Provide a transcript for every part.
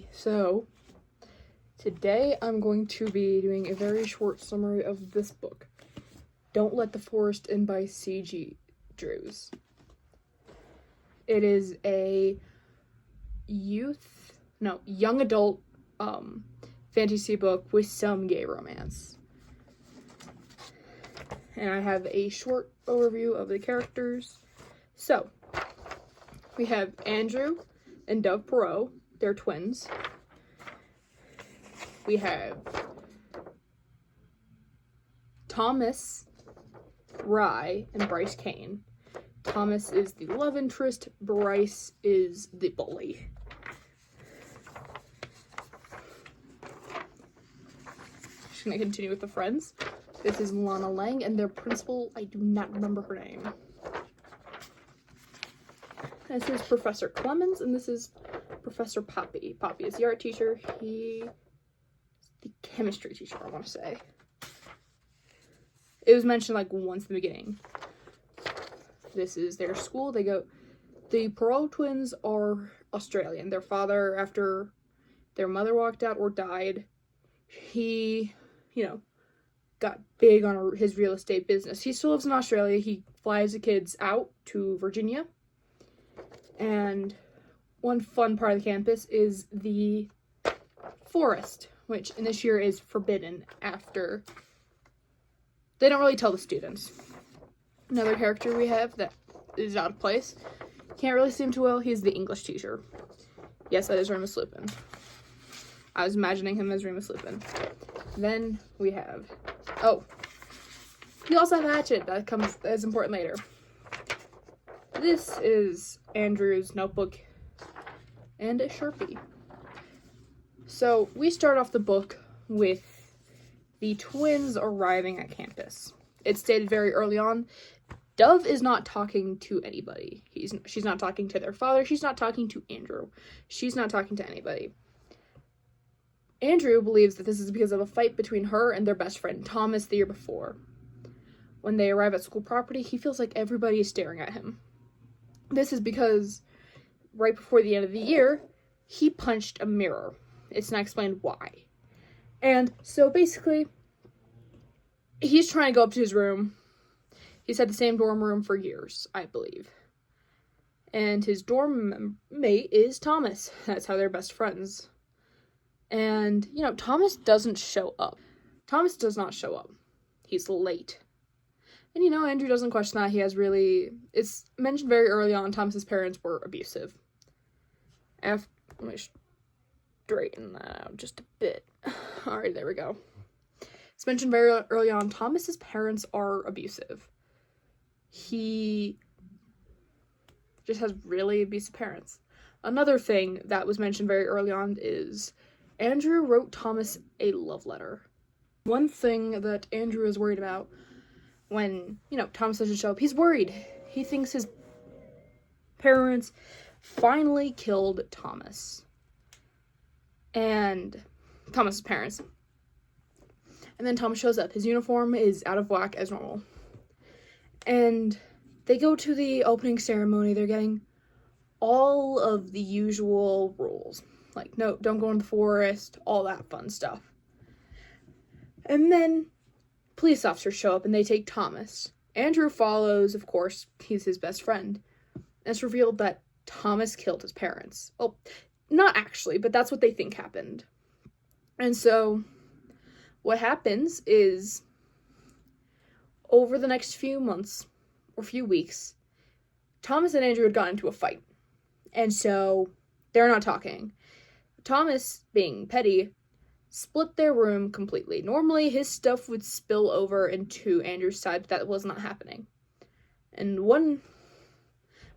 Okay, so today I'm going to be doing a very short summary of this book, Don't Let the Forest In by C.G. Drews. It is a young adult fantasy book with some gay romance. And I have a short overview of the characters. So, we have Andrew and Dove Perot. They're twins. We have Thomas Rye and Bryce Kane. Thomas is the love interest, Bryce is the bully. Just gonna continue with the friends. This is Lana Lang and their principal, I do not remember her name. This is Professor Clemens and this is Professor Poppy. Poppy is the art teacher. He is the chemistry teacher, I want to say. It was mentioned like once in the beginning. This is their school. The Perot twins are Australian. Their father, after their mother walked out or died, he, got big on his real estate business. He still lives in Australia. He flies the kids out to Virginia. And one fun part of the campus is the forest, which in this year is forbidden after. They don't really tell the students. Another character we have that is out of place. Can't really see him too well. He's the English teacher. Yes, that is Remus Lupin. I was imagining him as Remus Lupin. Then we have... we also have Hatchet. That comes as important later. This is Andrew's notebook and a Sharpie. So, we start off the book with the twins arriving at campus. It's stated very early on, Dove is not talking to anybody. She's not talking to their father. She's not talking to Andrew. She's not talking to anybody. Andrew believes that this is because of a fight between her and their best friend, Thomas, the year before. When they arrive at school property, he feels like everybody is staring at him. This is because right before the end of the year, he punched a mirror. It's not explained why. And so basically, he's trying to go up to his room. He's had the same dorm room for years, I believe. And his dorm mate is Thomas. That's how they're best friends. And, Thomas doesn't show up. Thomas does not show up. He's late. And, Andrew doesn't question that. It's mentioned very early on, Thomas's parents were abusive. Let me straighten that out just a bit. Alright, there we go. It's mentioned very early on, Thomas's parents are abusive. He just has really abusive parents. Another thing that was mentioned very early on is Andrew wrote Thomas a love letter. One thing that Andrew is worried about when, Thomas doesn't show up, he's worried. He thinks his parents finally killed Thomas. And Thomas's parents. And then Thomas shows up. His uniform is out of whack as normal. And they go to the opening ceremony. They're getting all of the usual rules. Like, no, don't go in the forest, all that fun stuff. And then police officers show up and they take Thomas. Andrew follows, of course, he's his best friend. And it's revealed that Thomas killed his parents. Well, not actually, but that's what they think happened. And so, what happens is, over the next few months, or few weeks, Thomas and Andrew had gotten into a fight. And so, they're not talking. Thomas, being petty, split their room completely. Normally, his stuff would spill over into Andrew's side, but that was not happening. And one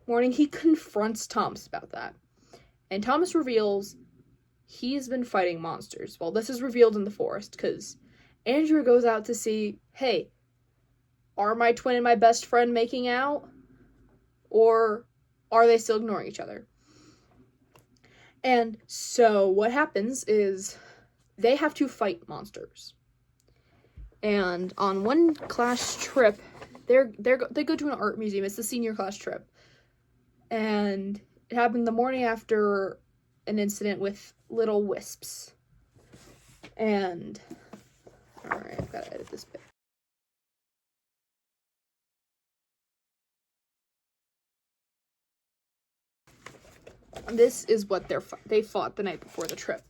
morning, he confronts Thomas about that. And Thomas reveals he's been fighting monsters. Well, this is revealed in the forest, because Andrew goes out to see, hey, are my twin and my best friend making out? Or are they still ignoring each other? And so what happens is they have to fight monsters. And on one class trip, they go to an art museum. It's the senior class trip. And it happened the morning after an incident with little wisps. And, alright, I've got to edit this bit. This is what they fought the night before the trip.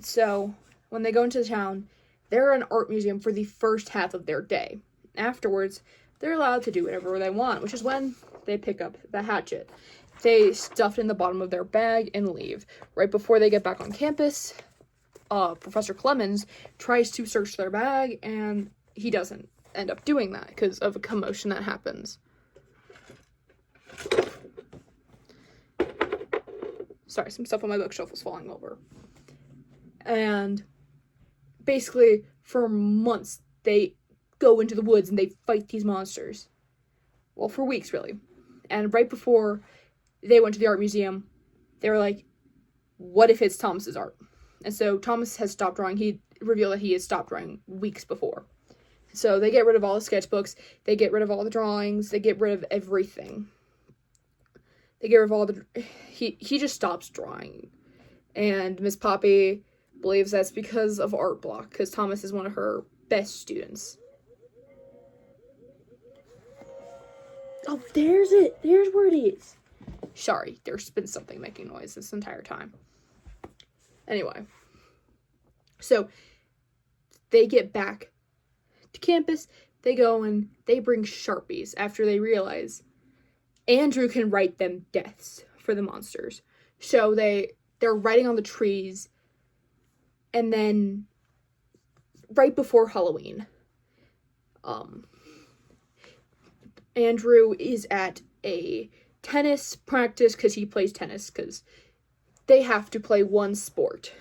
So, when they go into the town, they're at an art museum for the first half of their day. Afterwards, they're allowed to do whatever they want, which is when they pick up the hatchet. They stuff it in the bottom of their bag and leave. Right before they get back on campus, Professor Clemens tries to search their bag, and he doesn't end up doing that because of a commotion that happens. Sorry, some stuff on my bookshelf was falling over. And basically, for months, they go into the woods and they fight these monsters. Well, for weeks, really. And right before they went to the art museum, they were like, what if it's Thomas's art? And so Thomas has stopped drawing. He revealed that he had stopped drawing weeks before. So they get rid of all the sketchbooks. They get rid of all the drawings. They get rid of everything. They get rid of all the... He just stops drawing. And Miss Poppy believes that's because of art block, because Thomas is one of her best students. Oh, there's it. There's where it is. Sorry, there's been something making noise this entire time. Anyway. So, they get back to campus. They go and they bring Sharpies after they realize Andrew can write them deaths for the monsters. So they're writing on the trees, and then right before Halloween, Andrew is at a tennis practice because he plays tennis because they have to play one sport.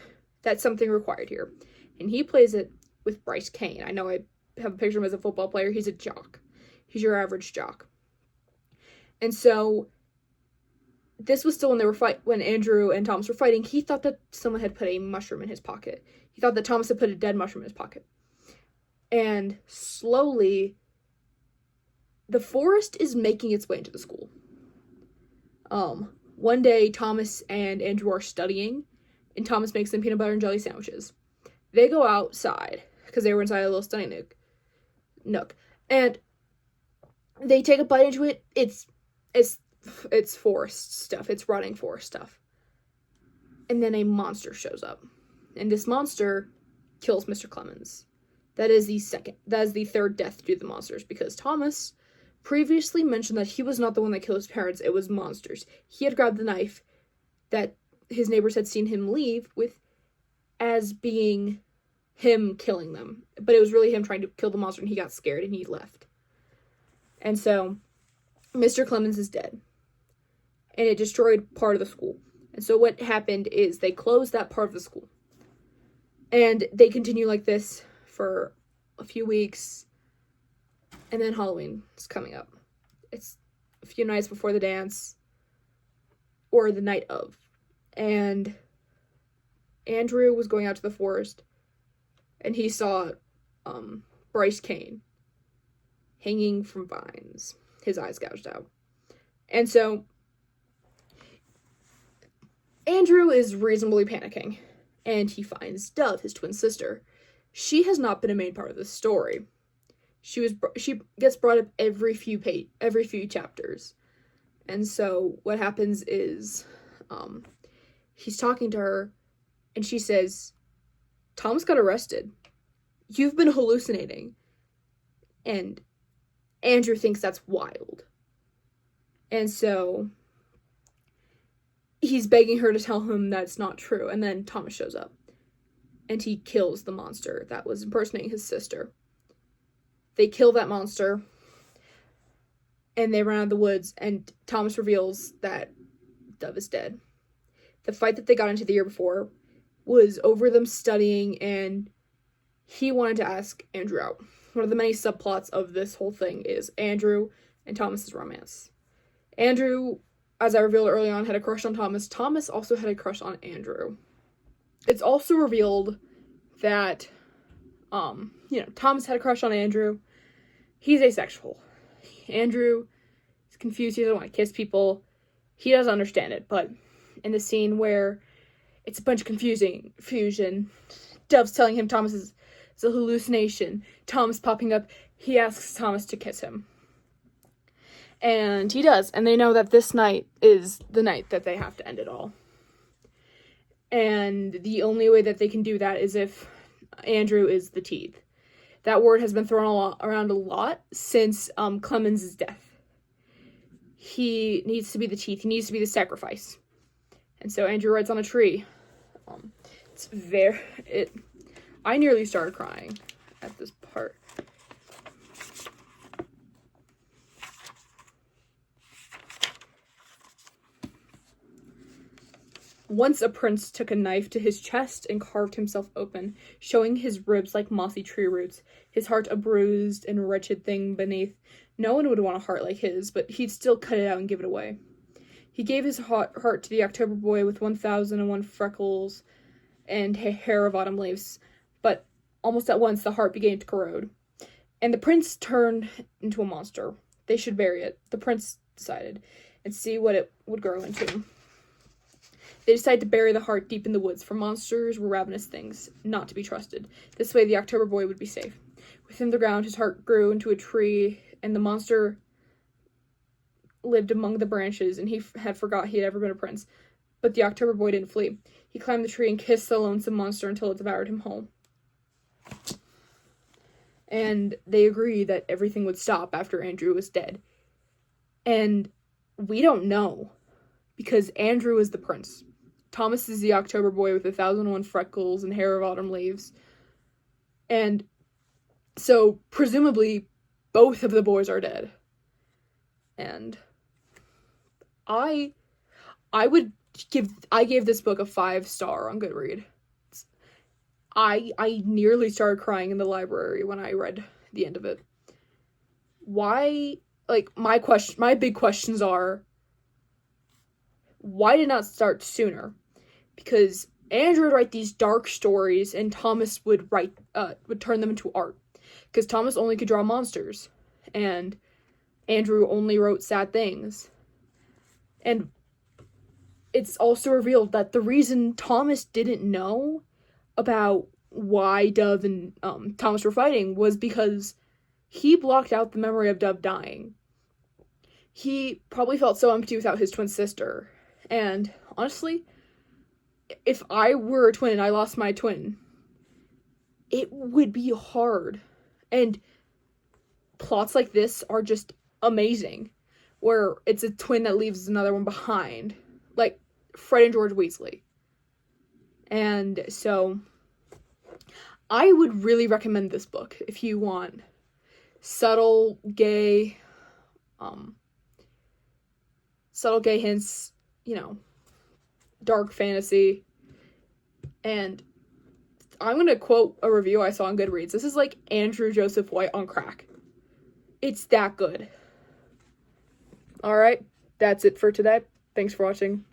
That's something required here. And he plays it with Bryce Kane. I know I have a picture of him as a football player. He's a jock. He's your average jock. And so, this was still when when Andrew and Thomas were fighting. He thought that someone had put a mushroom in his pocket. He thought that Thomas had put a dead mushroom in his pocket. And slowly, the forest is making its way into the school. One day, Thomas and Andrew are studying, and Thomas makes them peanut butter and jelly sandwiches. They go outside, because they were inside a little study nook. And they take a bite into it. It's forest stuff. It's rotting forest stuff. And then a monster shows up. And this monster kills Mr. Clemens. That is the third death due to the monsters, because Thomas previously mentioned that he was not the one that killed his parents, it was monsters. He had grabbed the knife that his neighbors had seen him leave with as being him killing them. But it was really him trying to kill the monster, and he got scared and he left. And so Mr. Clemens is dead. And it destroyed part of the school. And so what happened is they closed that part of the school. And they continue like this for a few weeks. And then Halloween is coming up. It's a few nights before the dance. Or the night of. And Andrew was going out to the forest. And he saw Bryce Kane hanging from vines. His eyes gouged out. And so Andrew is reasonably panicking. And he finds Dove, his twin sister. She has not been a main part of this story. She gets brought up every few chapters. And so what happens is he's talking to her, and she says, Thomas got arrested. You've been hallucinating. And Andrew thinks that's wild. And so he's begging her to tell him that's not true. And then Thomas shows up. And he kills the monster that was impersonating his sister. They kill that monster. And they run out of the woods. And Thomas reveals that Dove is dead. The fight that they got into the year before was over them studying. And he wanted to ask Andrew out. One of the many subplots of this whole thing is Andrew and Thomas's romance. Andrew, as I revealed early on, had a crush on Thomas. Thomas also had a crush on Andrew. It's also revealed that, Thomas had a crush on Andrew. He's asexual. Andrew is confused. He doesn't want to kiss people. He doesn't understand it. But in the scene where It's a bunch of confusion. Dove's telling him Thomas is a hallucination. Thomas popping up. He asks Thomas to kiss him. And he does. And they know that this night is the night that they have to end it all. And the only way that they can do that is if Andrew is the teeth. That word has been thrown around a lot since Clemens' death. He needs to be the teeth. He needs to be the sacrifice. And so Andrew writes on a tree. I nearly started crying at this part. Once a prince took a knife to his chest and carved himself open, showing his ribs like mossy tree roots, his heart a bruised and wretched thing beneath. No one would want a heart like his, but he'd still cut it out and give it away. He gave his heart to the October boy with 1,001 freckles and hair of autumn leaves, but almost at once the heart began to corrode, and the prince turned into a monster. They should bury it, the prince decided, and see what it would grow into. They decided to bury the heart deep in the woods, for monsters were ravenous things, not to be trusted. This way the October boy would be safe. Within the ground, his heart grew into a tree, and the monster lived among the branches, and he had forgot he had ever been a prince. But the October boy didn't flee. He climbed the tree and kissed the lonesome monster until it devoured him whole. And they agreed that everything would stop after Andrew was dead. And we don't know, because Andrew is the prince. Thomas is the October boy with 1,001 freckles and hair of autumn leaves. And so, presumably, both of the boys are dead. And I gave this book a 5-star on Goodreads. I nearly started crying in the library when I read the end of it. Why, my big questions are, why did it not start sooner? Because Andrew would write these dark stories, and Thomas would turn them into art. Because Thomas only could draw monsters, and Andrew only wrote sad things. And it's also revealed that the reason Thomas didn't know about why Dove and Thomas were fighting was because he blocked out the memory of Dove dying. He probably felt so empty without his twin sister. And honestly, if I were a twin and I lost my twin, it would be hard. And plots like this are just amazing, where it's a twin that leaves another one behind, like Fred and George Weasley. And so I would really recommend this book if you want subtle gay hints, dark fantasy. And I'm gonna quote a review I saw on Goodreads. This is like Andrew Joseph White on crack. It's that good. Alright, that's it for today. Thanks for watching.